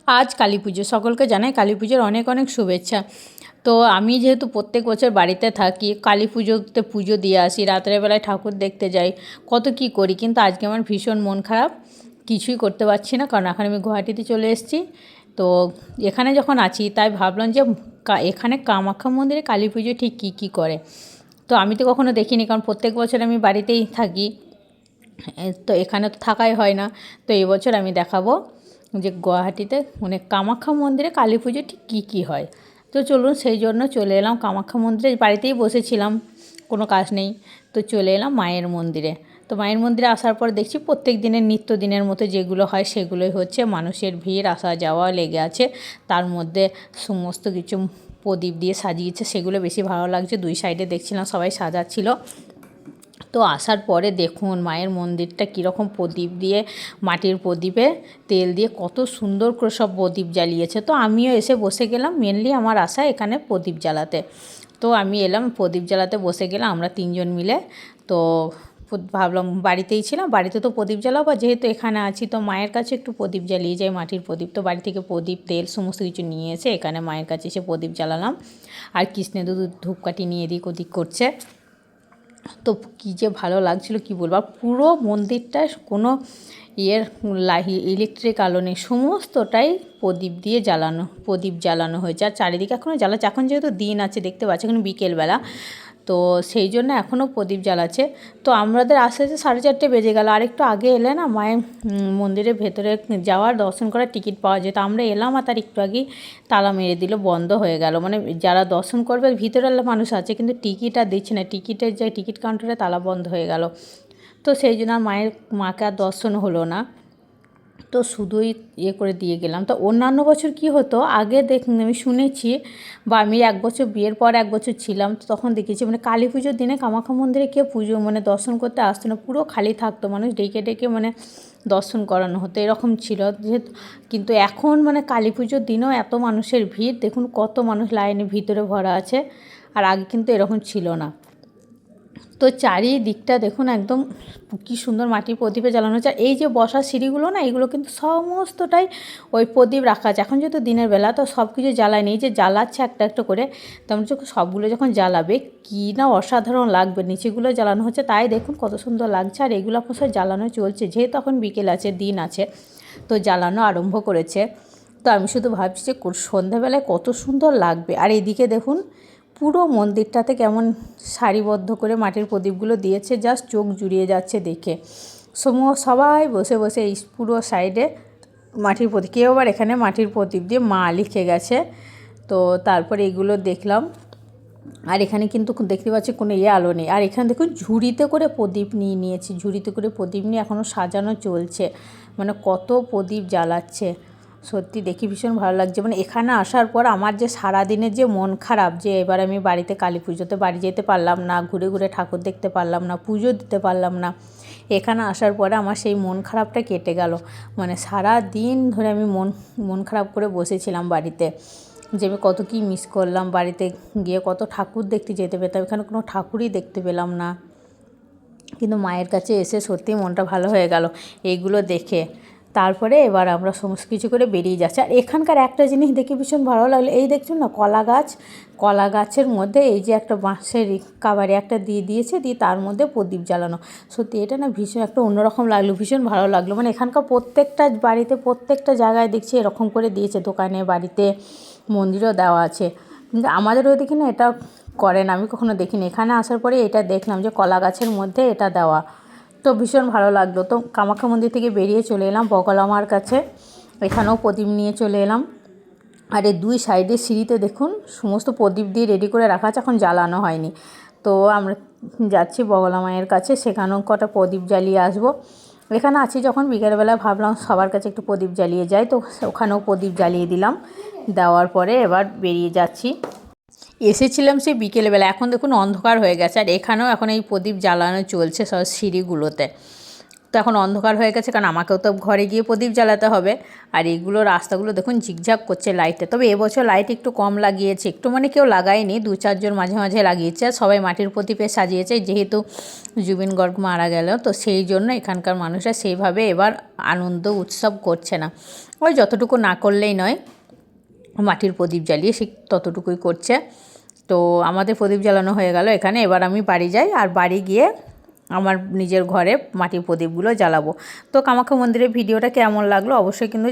আজ কালী পুজো, সকলকে জানাই কালী পুজোর অনেক অনেক শুভেচ্ছা। তো আমি যেহেতু প্রত্যেক বছর বাড়িতে থাকি, কালী পুজোতে পুজো দিয়ে আসি, রাতের বেলায় ঠাকুর দেখতে যাই, কত কী করি, কিন্তু আজকে আমার ভীষণ মন খারাপ, কিছুই করতে পারছি না, কারণ এখন আমি গুয়াহাটিতে চলে এসেছি। তো এখানে যখন আছি তাই ভাবলাম যে এখানে কামাখ্যা মন্দিরে কালী পুজো ঠিক কী কী করে। তো আমি তো কখনো দেখিনি, কারণ প্রত্যেক বছর আমি বাড়িতেই থাকি, তো এখানে তো থাকাই হয় না। তো এই বছর আমি দেখাবো যে গুয়াহাটিতে মানে কামাখ্যা মন্দিরে কালী পুজো ঠিক কী কী হয়। তো চলুন, সেই জন্য চলে এলাম কামাখ্যা মন্দিরে, বাড়িতেই বসেছিলাম, কোনো কাজ নেই, তো চলে এলাম মায়ের মন্দিরে। তো মায়ের মন্দিরে আসার পর দেখছি প্রত্যেক দিনের নিত্য দিনের মতো যেগুলো হয় সেগুলোই হচ্ছে, মানুষের ভিড় আসা যাওয়া লেগে আছে, তার মধ্যে সমস্ত কিছু প্রদীপ দিয়ে সাজিয়েছে, সেগুলো বেশি ভালো লাগছে। দুই সাইডে দেখছিলাম সবাই সাজাচ্ছিল। তো আসার পরে দেখুন মায়ের মন্দিরটা কীরকম প্রদীপ দিয়ে, মাটির প্রদীপে তেল দিয়ে কত সুন্দর করে সব প্রদীপ জ্বালিয়েছে। তো আমিও এসে বসে গেলাম, মেনলি আমার আশা এখানে প্রদীপ জ্বালাতে। তো আমি এলাম প্রদীপ জ্বালাতে, বসে গেলাম আমরা তিনজন মিলে। তো ভাবলাম বাড়িতেই ছিলাম, বাড়িতে তো প্রদীপ জ্বালাবো, যেহেতু এখানে আছি তো মায়ের কাছে একটু প্রদীপ জ্বালিয়ে যাই, মাটির প্রদীপ। তো বাড়ি থেকে প্রদীপ, তেল সমস্ত কিছু নিয়ে এসে এখানে মায়ের কাছে এসে প্রদীপ জ্বালালাম। আর কৃষ্ণের ধূপকাঠি নিয়ে এদিক ওদিক করছে। তো কী যে ভালো লাগছিলো কী বলবো। আর পুরো মন্দিরটায় কোনো ইলেকট্রিক আলো নেই, সমস্তটাই প্রদীপ দিয়ে প্রদীপ জ্বালানো হয়েছে। আর চারিদিকে এখনও জ্বালাচ্ছে, এখন যেহেতু দিন আছে দেখতে পাচ্ছি, এখন বিকেলবেলা, তো সেই জন্য এখনও প্রদীপ জ্বালাচ্ছে। তো আমাদের আস্তে আস্তে 4:30 বেজে গেল। আর একটু আগে এলে না মায়ের মন্দিরের ভেতরে যাওয়ার, দর্শন করার টিকিট পাওয়া যেত। আমরা এলাম আর তার একটু আগেই তালা মেরে দিল, বন্ধ হয়ে গেল। মানে যারা দর্শন করবে ভিতরে মানুষ আছে, কিন্তু টিকিট আর দিচ্ছে না, টিকিটের যে টিকিট কাউন্টারে তালা বন্ধ হয়ে গেল। তো সেই জন্য আর মাকে আর দর্শন হলো না। তো শুধুই করে দিয়ে গেলাম। তো অন্যান্য বছর কি হতো, আগে আমি শুনেছি, বা আমি এক বছর বিয়ের পর এক বছর ছিলাম, তো তখন দেখেছি মানে কালী পুজোর দিনে কামাখ্যা মন্দিরে কেউ পুজো মানে দর্শন করতে আসতো না, পুরো খালি থাকতো, মানুষ ডেকে ডেকে মানে দর্শন করানো হতো, এরকম ছিল যেহেতু। কিন্তু এখন মানে কালী পুজোর দিনেও এত মানুষের ভিড়, দেখুন কত মানুষ লাইনে ভিতরে ভরা আছে। আর আগে কিন্তু এরকম ছিল না। তো চারিদিকটা দেখুন একদম কী সুন্দর মাটির প্রদীপে জ্বালানো হচ্ছে। আর এই যে বসার সিঁড়িগুলো না, এগুলো কিন্তু সমস্তটাই ওই প্রদীপ রাখা আছে। এখন যেহেতু দিনের বেলা তো সব কিছু জ্বালায়নি, এই যে জ্বালাচ্ছে একটা একটা করে, তেমন যখন সবগুলো যখন জ্বালাবে কী না অসাধারণ লাগবে। নিচেগুলো জ্বালানো হচ্ছে, তাই দেখুন কত সুন্দর লাগছে। আর এগুলো এখন সব জ্বালানো চলছে, যেহেতু এখন বিকেল আছে, দিন আছে, তো জ্বালানো আরম্ভ করেছে। তো আমি শুধু ভাবছি যে সন্ধ্যাবেলায় কত সুন্দর লাগবে। আর এদিকে দেখুন পুরো মন্দিরটাতে কেমন সারিবদ্ধ করে মাটির প্রদীপগুলো দিয়েছে, জাস্ট চোখ জুড়িয়ে যাচ্ছে দেখে। সবাই বসে বসে এই পুরো সাইডে মাটির প্রদীপ, কেউ আবার এখানে মাটির প্রদীপ দিয়ে মা লিখে গেছে। তো তারপরে এগুলো দেখলাম। আর এখানে কিন্তু দেখতে পাচ্ছি কোনো আলো নেই। আর এখানে দেখুন ঝুড়িতে করে প্রদীপ নিয়েছি, ঝুড়িতে করে প্রদীপ নিয়ে এখনও সাজানো চলছে, মানে কত প্রদীপ জ্বালাচ্ছে। সত্যি দেখি ভীষণ ভালো লাগছে। মানে এখানে আসার পর আমার যে সারাদিনের যে মন খারাপ, যে এবার আমি বাড়িতে কালী পুজোতে বাড়ি যেতে পারলাম না, ঘুরে ঘুরে ঠাকুর দেখতে পারলাম না, পুজো দিতে পারলাম না, এখানে আসার পরে আমার সেই মন খারাপটা কেটে গেল। মানে সারা দিন ধরে আমি মন খারাপ করে বসেছিলাম বাড়িতে, যে আমি কত কী মিস করলাম, বাড়িতে গিয়ে কত ঠাকুর দেখতে যেতে পেতাম, এখানে কোনো ঠাকুরই দেখতে পেলাম না। কিন্তু মায়ের কাছে এসে সত্যিই মনটা ভালো হয়ে গেল এইগুলো দেখে। তারপরে এবার আমরা সমস্ত কিছু করে বেরিয়ে যাচ্ছি। আর এখানকার একটা জিনিস দেখে ভীষণ ভালো লাগলো, এই দেখছেন না কলা গাছের মধ্যে এই যে একটা বাঁশের কাবারে একটা দিয়ে দিয়েছে, দিয়ে তার মধ্যে প্রদীপ জ্বালানো। সত্যি এটা না ভীষণ একটা অন্যরকম লাগলো, ভীষণ ভালো লাগলো। মানে এখানকার প্রত্যেকটা বাড়িতে, প্রত্যেকটা জায়গায় দেখছি এরকম করে দিয়েছে, দোকানে, বাড়িতে, মন্দিরেও দেওয়া আছে। কিন্তু আমাদের ওইদিকে না এটা করে না, আমি কখনো দেখিনি। এখানে আসার পরে এটা দেখলাম যে কলা গাছের মধ্যে এটা দেওয়া, তো ভীষণ ভালো লাগলো। তো কামাখ্যা মন্দির থেকে বেরিয়ে চলে এলাম বগলা মার কাছে, এখানেও প্রদীপ নিয়ে চলে এলাম। আর এই দুই সাইডে সিঁড়িতে দেখুন সমস্ত প্রদীপ দিয়ে রেডি করে রাখা আছে, এখন জ্বালানো হয়নি। তো আমরা যাচ্ছি বগলা মায়ের কাছে, সেখানেও কটা প্রদীপ জ্বালিয়ে আসবো। এখানে আছি যখন বিকেলবেলা ভাবলাম সবার কাছে একটু প্রদীপ জ্বালিয়ে যাই, তো ওখানেও প্রদীপ জ্বালিয়ে দিলাম। দেওয়ার পরে এবার বেরিয়ে যাচ্ছি। এসেছিলাম সেই বিকেলবেলা, এখন দেখুন অন্ধকার হয়ে গেছে। আর এখানেও এখন এই প্রদীপ জ্বালানো চলছে সব সিঁড়িগুলোতে। তো এখন অন্ধকার হয়ে গেছে, কারণ আমাকেও তো ঘরে গিয়ে প্রদীপ জ্বালাতে হবে। আর এইগুলো রাস্তাগুলো দেখুন ঝিকঝাক করছে লাইটে। তবে এবছর লাইট একটু কম লাগিয়েছে, একটু মানে কেউ লাগায়নি, 2-4 জন মাঝে মাঝে লাগিয়েছে। সবাই মাটির প্রদীপে সাজিয়েছে, যেহেতু জুবিন গর্গ মারা গেল, তো সেই জন্য এখানকার মানুষরা সেইভাবে এবার আনন্দ উৎসব করছে না। ওই যতটুকু না করলেই নয়, মাটির প্রদীপ জ্বালিয়ে সে ততটুকুই করছে। তো আমাদের প্রদীপ জ্বালানো হয়ে গেল এখানে। এবার আমি বাড়ি যাই, আর বাড়ি গিয়ে আমার নিজের ঘরে মাটির প্রদীপগুলো জ্বালাবো। তো কামাখ্যা মন্দিরের ভিডিওটা কেমন লাগলো অবশ্যই কিন্তু